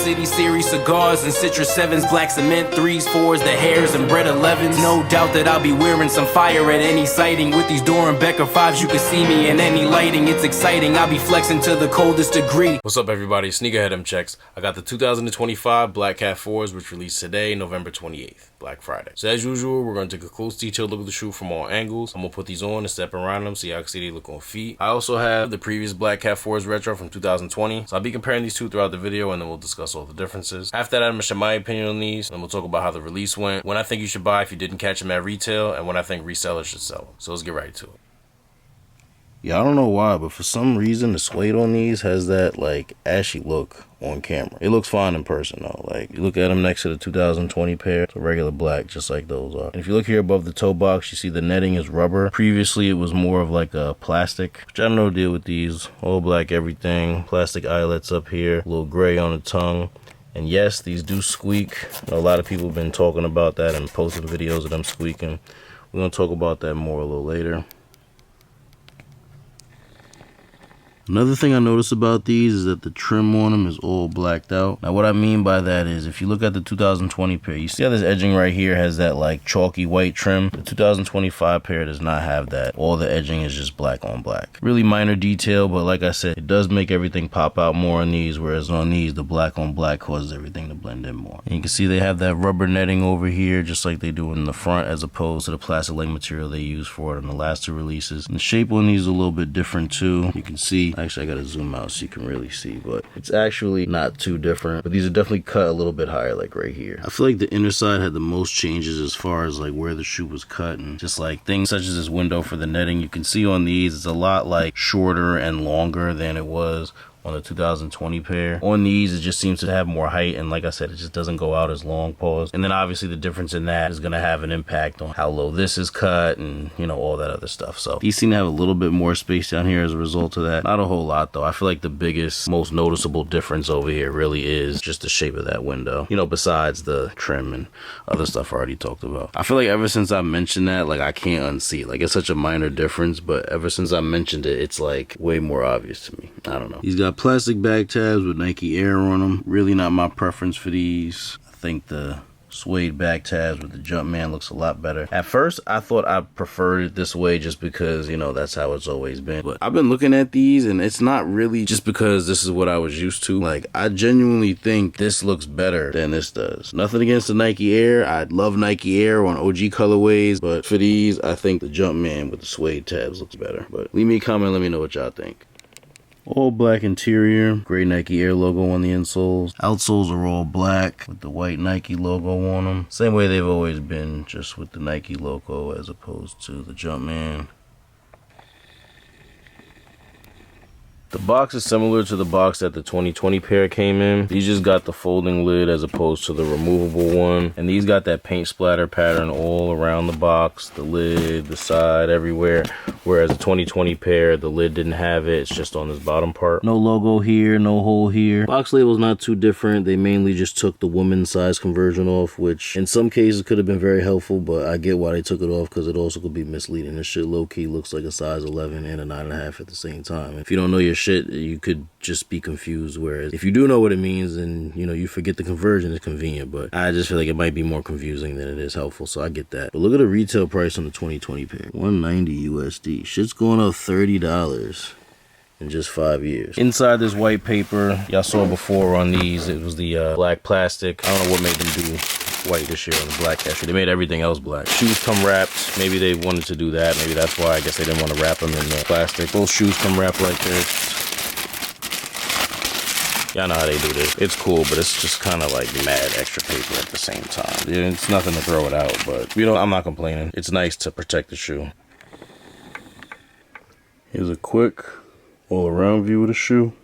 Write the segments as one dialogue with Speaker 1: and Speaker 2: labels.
Speaker 1: City series cigars and citrus 7s, black cement 3s, 4s, the hairs and bread 11s. No doubt that I'll be wearing some fire at any sighting. With these Doran Becker 5s, you can see me in any lighting. It's exciting, I'll be flexing to the coldest degree.
Speaker 2: What's up, everybody? Sneakerhead M Checks. I got the 2025 Black Cat 4s, which released today, November 28th, Black Friday. So as usual, we're going to take a close detailed look at the shoe from all angles. I'm going to put these on and step around them so y'all can see they look on feet. I also have the previous Black Cat 4s retro from 2020. So I'll be comparing these two throughout the video, and then we'll discuss all the differences. After that, I'm going to share my opinion on these, and then we'll talk about how the release went, when I think you should buy if you didn't catch them at retail, and when I think resellers should sell them. So let's get right to it.
Speaker 3: Yeah, I don't know why, but for some reason the suede on these has that like ashy look on camera. It looks fine in person though. Like you look at them next to the 2020 pair, it's a regular black just like those are. And if you look here above the toe box, you see the netting is rubber. Previously it was more of like a plastic, which I have no deal with these. All black everything, plastic eyelets up here, a little gray on the tongue. And yes, these do squeak. A lot of people have been talking about that and posting videos of them squeaking. We're gonna talk about that more a little later. Another thing I noticed about these is that the trim on them is all blacked out. Now what I mean by that is if you look at the 2020 pair, you see how this edging right here has that like chalky white trim. The 2025 pair does not have that. All the edging is just black on black. Really minor detail, but like I said, it does make everything pop out more on these, whereas on these, the black on black causes everything to blend in more. And you can see they have that rubber netting over here, just like they do in the front, as opposed to the plastic-like material they use for it in the last two releases. And the shape on these is a little bit different too. You can see, actually I gotta zoom out so you can really see, but it's actually not too different. But these are definitely cut a little bit higher, like right here. I feel like the inner side had the most changes as far as like where the shoe was cut, and just like things such as this window for the netting. You can see on these, it's a lot like shorter and longer than it was on the 2020 pair. On these, it just seems to have more height, and like I said, it just doesn't go out as long, pause. And then obviously the difference in that is gonna have an impact on how low this is cut and, you know, all that other stuff. So these seem to have a little bit more space down here as a result of that. Not a whole lot though. I feel like the biggest, most noticeable difference over here really is just the shape of that window, you know, besides the trim and other stuff I already talked about. I feel like ever since I mentioned that, like I can't unsee it. Like it's such a minor difference, but ever since I mentioned it, it's like way more obvious to me. I don't know. He's got plastic back tabs with Nike Air on them. Really not my preference for these. I think the suede back tabs with the Jumpman looks a lot better. At first, I thought I preferred it this way just because, you know, that's how it's always been. But I've been looking at these and it's not really just because this is what I was used to. Like, I genuinely think this looks better than this does. Nothing against the Nike Air. I love Nike Air on OG colorways, but for these, I think the Jumpman with the suede tabs looks better. But leave me a comment, let me know what y'all think. All black interior, gray Nike Air logo on the insoles. Outsoles are all black with the white Nike logo on them. Same way they've always been, just with the Nike logo as opposed to the Jumpman. The box is similar to the box that the 2020 pair came in. These just got the folding lid as opposed to the removable one. And these got that paint splatter pattern all around the box, the lid, the side, everywhere. Whereas the 2020 pair, the lid didn't have it. It's just on this bottom part. No logo here, no hole here. Box label's not too different. They mainly just took the women's size conversion off, which in some cases could have been very helpful, but I get why they took it off because it also could be misleading. This shit low-key looks like a size 11 and a 9.5 at the same time. If you don't know your shit, you could just be confused, whereas if you do know what it means and you know you forget the conversion, it's convenient. But I just feel like it might be more confusing than it is helpful, so I get that. But look at the retail price on the 2020 pair, $190 USD. Shit's going up $30 in just 5 years. Inside this white paper, y'all saw before on these, it was the black plastic. I don't know what made them do white this year on the Black Cat shoe. They made everything else black. Shoes come wrapped. Maybe they wanted to do that. Maybe that's why. I guess they didn't want to wrap them in the plastic. Both shoes come wrapped like this. Y'all know how they do this. It's cool, but it's just kind of like mad extra paper at the same time. It's nothing to throw it out, but you know, I'm not complaining. It's nice to protect the shoe. Here's a quick all-around view of the shoe.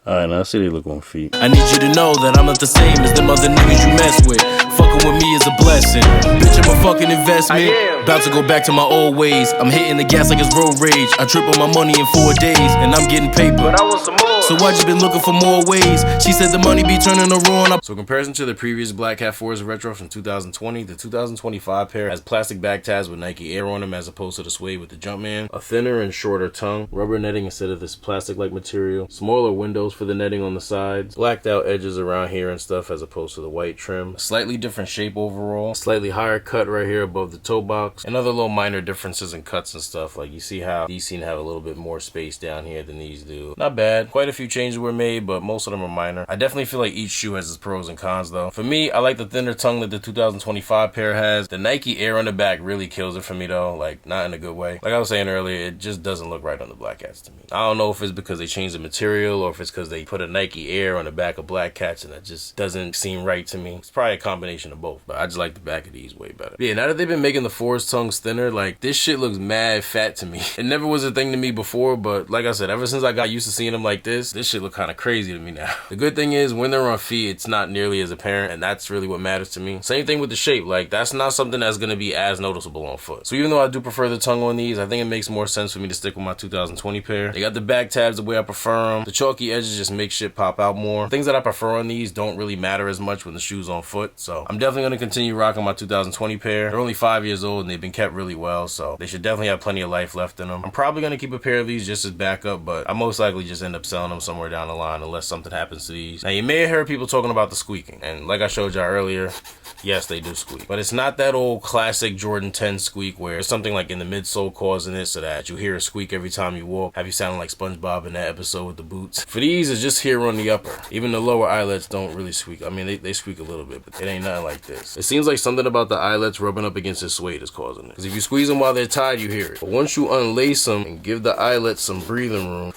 Speaker 3: Alright, now I see they look on feet.
Speaker 1: I need you to know that I'm not the same as them other niggas you mess with. Fucking with me is a blessing. Bitch, I'm a fucking investment. About to go back to my old ways. I'm hitting the gas like it's road rage. I triple my money in 4 days, and I'm getting paper. But I want some more. So I just been looking for more ways. She said the money be turning her on.
Speaker 2: So in comparison to the previous Black Cat 4s retro from 2020, the 2025 pair has plastic back tabs with Nike Air on them as opposed to the suede with the Jumpman, a thinner and shorter tongue, rubber netting instead of this plastic-like material, smaller windows for the netting on the sides, blacked out edges around here and stuff as opposed to the white trim, a slightly different shape overall, slightly higher cut right here above the toe box, and other little minor differences in cuts and stuff. Like you see how these seem to have a little bit more space down here than these do. Not bad. Quite a few changes were made, but most of them are minor. I definitely feel like each shoe has its pros and cons though. For me, I like the thinner tongue that the 2025 pair has. The Nike Air on the back really kills it for me though, like not in a good way. Like I was saying earlier, it just doesn't look right on the Black Cats to me. I don't know if it's because they changed the material or if it's because they put a Nike Air on the back of Black Cats and that just doesn't seem right to me. It's probably a combination of both, but I just like the back of these way better. But yeah, now that they've been making the 4's tongues thinner, like this shit looks mad fat to me. It never was a thing to me before, but like I said, ever since I got used to seeing them like this shit look kind of crazy to me now. The good thing is when they're on feet, it's not nearly as apparent, and that's really what matters to me. Same thing with the shape, like that's not something that's gonna be as noticeable on foot. So even though I do prefer the tongue on these, I think it makes more sense for me to stick with my 2020 pair. They got the back tabs the way I prefer them. The chalky edges just make shit pop out more. Things that I prefer on these don't really matter as much when the shoe's on foot, so I'm definitely gonna continue rocking my 2020 pair. They're only 5 years old and they've been kept really well, so they should definitely have plenty of life left in them. I'm probably gonna keep a pair of these just as backup, but I most likely just end up selling them somewhere down the line unless something happens to these. Now you may have heard people talking about the squeaking, and like I showed y'all earlier, yes, they do squeak, but it's not that old classic Jordan 10 squeak where it's something like in the midsole causing it so that you hear a squeak every time you walk, have you sounding like SpongeBob in that episode with the boots. For these, it's just here on the upper. Even the lower eyelets don't really squeak. I mean, they squeak a little bit, but it ain't nothing like this. It seems like something about the eyelets rubbing up against the suede is causing it. Because if you squeeze them while they're tied, you hear it. But once you unlace them and give the eyelets some breathing room,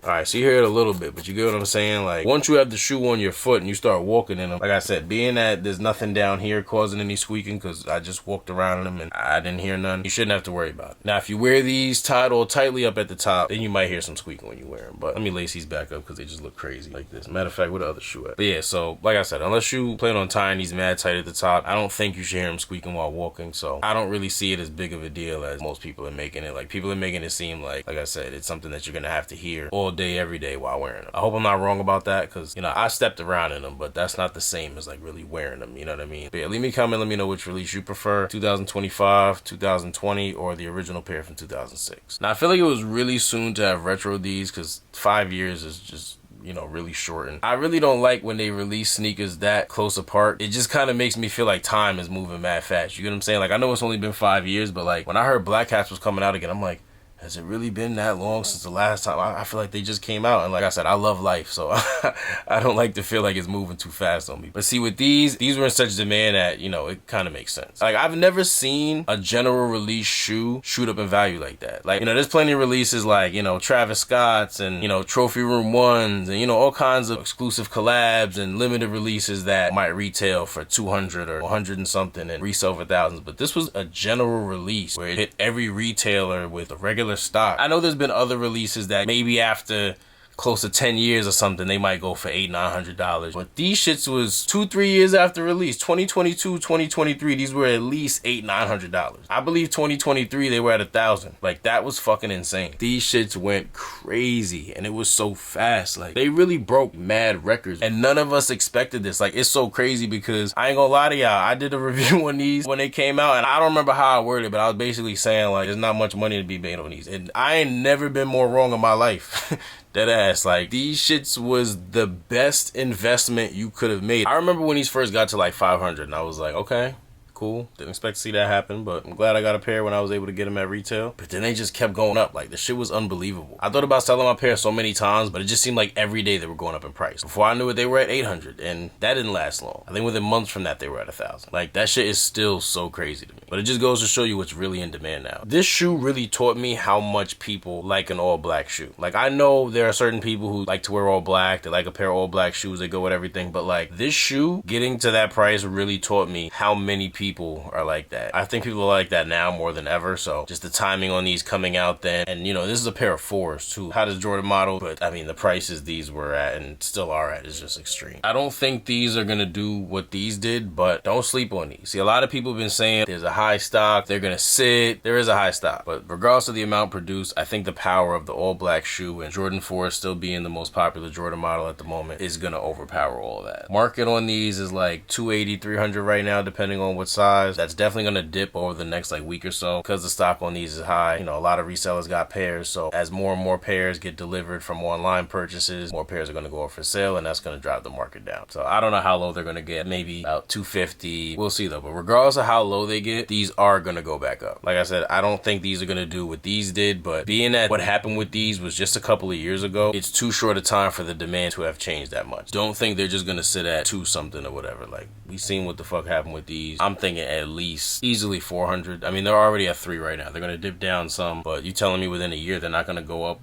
Speaker 2: alright, so you hear it a little bit, but you get what I'm saying? Like, once you have the shoe on your foot and you start walking in them, like I said, being that there's nothing down here causing any squeaking because I just walked around in them and I didn't hear none, you shouldn't have to worry about it. Now, if you wear these tied all tightly up at the top, then you might hear some squeaking when you wear them. But let me lace these back up because they just look crazy like this. Matter of fact, where the other shoe at? But yeah, so like I said, unless you plan on tying these mad tight at the top, I don't think you should hear them squeaking while walking. So I don't really see it as big of a deal as most people are making it. Like, people are making it seem like I said, it's something that you're going to have to hear all day, every day while wearing them. I hope I'm not wrong about that because, you know, I stepped around in them, but that's not the same as like really wearing them, you know what I mean? But yeah, leave me a comment, let me know which release you prefer, 2025, 2020, or the original pair from 2006. Now, I feel like it was really soon to have retro these because 5 years is just, you know, really shortened. I really don't like when they release sneakers that close apart. It just kind of makes me feel like time is moving mad fast. You get what I'm saying? Like, I know it's only been 5 years, but like when I heard Black Cats was coming out again, I'm like, has it really been that long since the last time? I feel like they just came out. And like I said, I love life. So I don't like to feel like it's moving too fast on me. But see, with these were in such demand that, you know, it kind of makes sense. Like, I've never seen a general release shoe shoot up in value like that. Like, you know, there's plenty of releases like, you know, Travis Scott's and, you know, Trophy Room 1s and, you know, all kinds of exclusive collabs and limited releases that might retail for 200 or 100 and something and resell for thousands. But this was a general release where it hit every retailer with a regular stock. I know there's been other releases that maybe after close to 10 years or something, they might go for $800-900. But these shits was 2-3 years after release. 2022, 2023, these were at least $800-900. I believe 2023 they were at $1,000. Like, that was fucking insane. These shits went crazy and it was so fast. Like, they really broke mad records and none of us expected this. Like, it's so crazy because I ain't gonna lie to y'all, I did a review on these when they came out and I don't remember how I worded it, but I was basically saying like there's not much money to be made on these, and I ain't never been more wrong in my life. Dead ass. Like, these shits was the best investment you could have made. I remember when these first got to like 500 and I was like, okay, cool. Didn't expect to see that happen, but I'm glad I got a pair when I was able to get them at retail. But then they just kept going up. Like, the shit was unbelievable. I thought about selling my pair so many times, but it just seemed like every day they were going up in price. Before I knew it, they were at 800, and that didn't last long. I think within months from that, they were at 1,000. Like, that shit is still so crazy to me. But it just goes to show you what's really in demand now. This shoe really taught me how much people like an all black shoe. Like, I know there are certain people who like to wear all black, they like a pair of all black shoes, they go with everything, but like, this shoe, getting to that price really taught me how many people people are like that. I think people are like that now more than ever. So just the timing on these coming out then, and you know, this is a pair of 4s too. How does Jordan model? But I mean, the prices these were at and still are at is just extreme. I don't think these are gonna do what these did, but don't sleep on these. See, a lot of people have been saying there's a high stock, they're gonna sit. There is a high stock, but regardless of the amount produced, I think the power of the all black shoe and Jordan 4 still being the most popular Jordan model at the moment is gonna overpower all that. Market on these is like 280, 300 right now, depending on what size. That's definitely gonna dip over the next like week or so because the stock on these is high. You know, a lot of resellers got pairs, so as more and more pairs get delivered from online purchases, more pairs are gonna go up for sale, and that's gonna drive the market down. So I don't know how low they're gonna get, maybe about 250. We'll see though, but regardless of how low they get, these are gonna go back up. Like I said, I don't think these are gonna do what these did, but being that what happened with these was just a couple of years ago, it's too short a time for the demand to have changed that much. Don't think they're just gonna sit at 2 something or whatever. Like, we seen what the fuck happened with these. I'm thinking at least easily 400. I mean, they're already at 3 right now. They're gonna dip down some, but you telling me within a year they're not gonna go up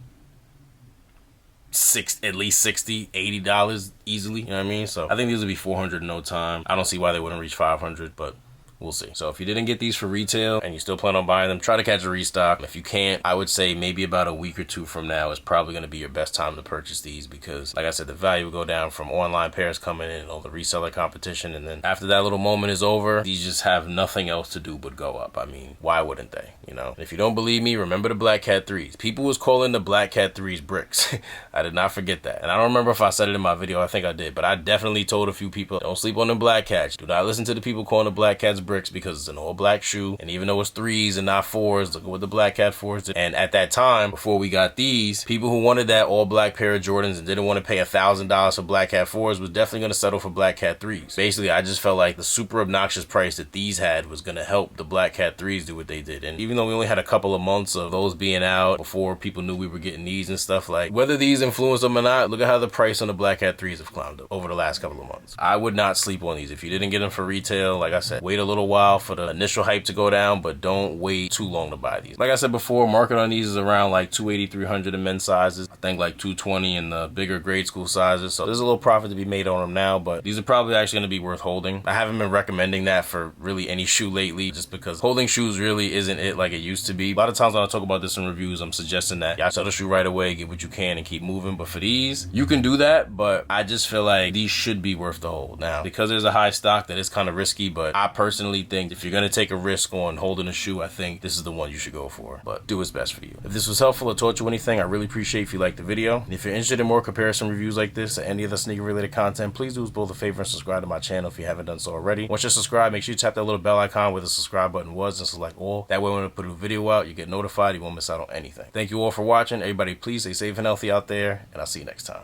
Speaker 2: at least $60, $80 easily? You know what I mean? So I think these will be 400 in no time. I don't see why they wouldn't reach 500, but we'll see. So if you didn't get these for retail and you still plan on buying them, try to catch a restock. If you can't, I would say maybe about a week or 2 from now is probably going to be your best time to purchase these, because like I said, the value will go down from online pairs coming in and all the reseller competition, and then after that little moment is over, these just have nothing else to do but go up. I mean, why wouldn't they? You know, and if you don't believe me, remember the Black Cat 3s. People was calling the Black Cat 3s bricks. I did not forget that, and I don't remember if I said it in my video. I think I did, but I definitely told a few people, don't sleep on the Black Cats. Do not listen to the people calling the Black Cats bricks, because it's an all black shoe, and even though it's 3s and not 4s, look at what the Black Cat 4s did. And at that time, before we got these, people who wanted that all black pair of Jordans and didn't want to pay $1,000 for Black Cat 4s was definitely going to settle for Black Cat 3s. Basically, I just felt like the super obnoxious price that these had was going to help the Black Cat 3s do what they did. And even though we only had a couple of months of those being out before people knew we were getting these and stuff, like whether these influenced them or not, look at how the price on the Black Cat 3s have climbed up over the last couple of months. I would not sleep on these. If you didn't get them for retail, like I said, wait a little while for the initial hype to go down, but don't wait too long to buy these. Like I said before, market on these is around like 280, 300 in men's sizes. I think like 220 in the bigger grade school sizes. So there's a little profit to be made on them now, but these are probably actually going to be worth holding. I haven't been recommending that for really any shoe lately, just because holding shoes really isn't it like it used to be. A lot of times when I talk about this in reviews, I'm suggesting that y'all sell the shoe right away, get what you can, and keep moving. But for these, you can do that, but I just feel like these should be worth the hold. Now, because there's a high stock, that is kind of risky, but I personally think if you're going to take a risk on holding a shoe, I think this is the one you should go for, but do what's best for you. If this was helpful or taught you anything, I really appreciate if you liked the video. And if you're interested in more comparison reviews like this or any other sneaker related content, please do us both a favor and subscribe to my channel if you haven't done so already. Once you're subscribed, make sure you tap that little bell icon where the subscribe button was and select all. That way when I put a video out, you get notified, you won't miss out on anything. Thank you all for watching. Everybody please stay safe and healthy out there, and I'll see you next time.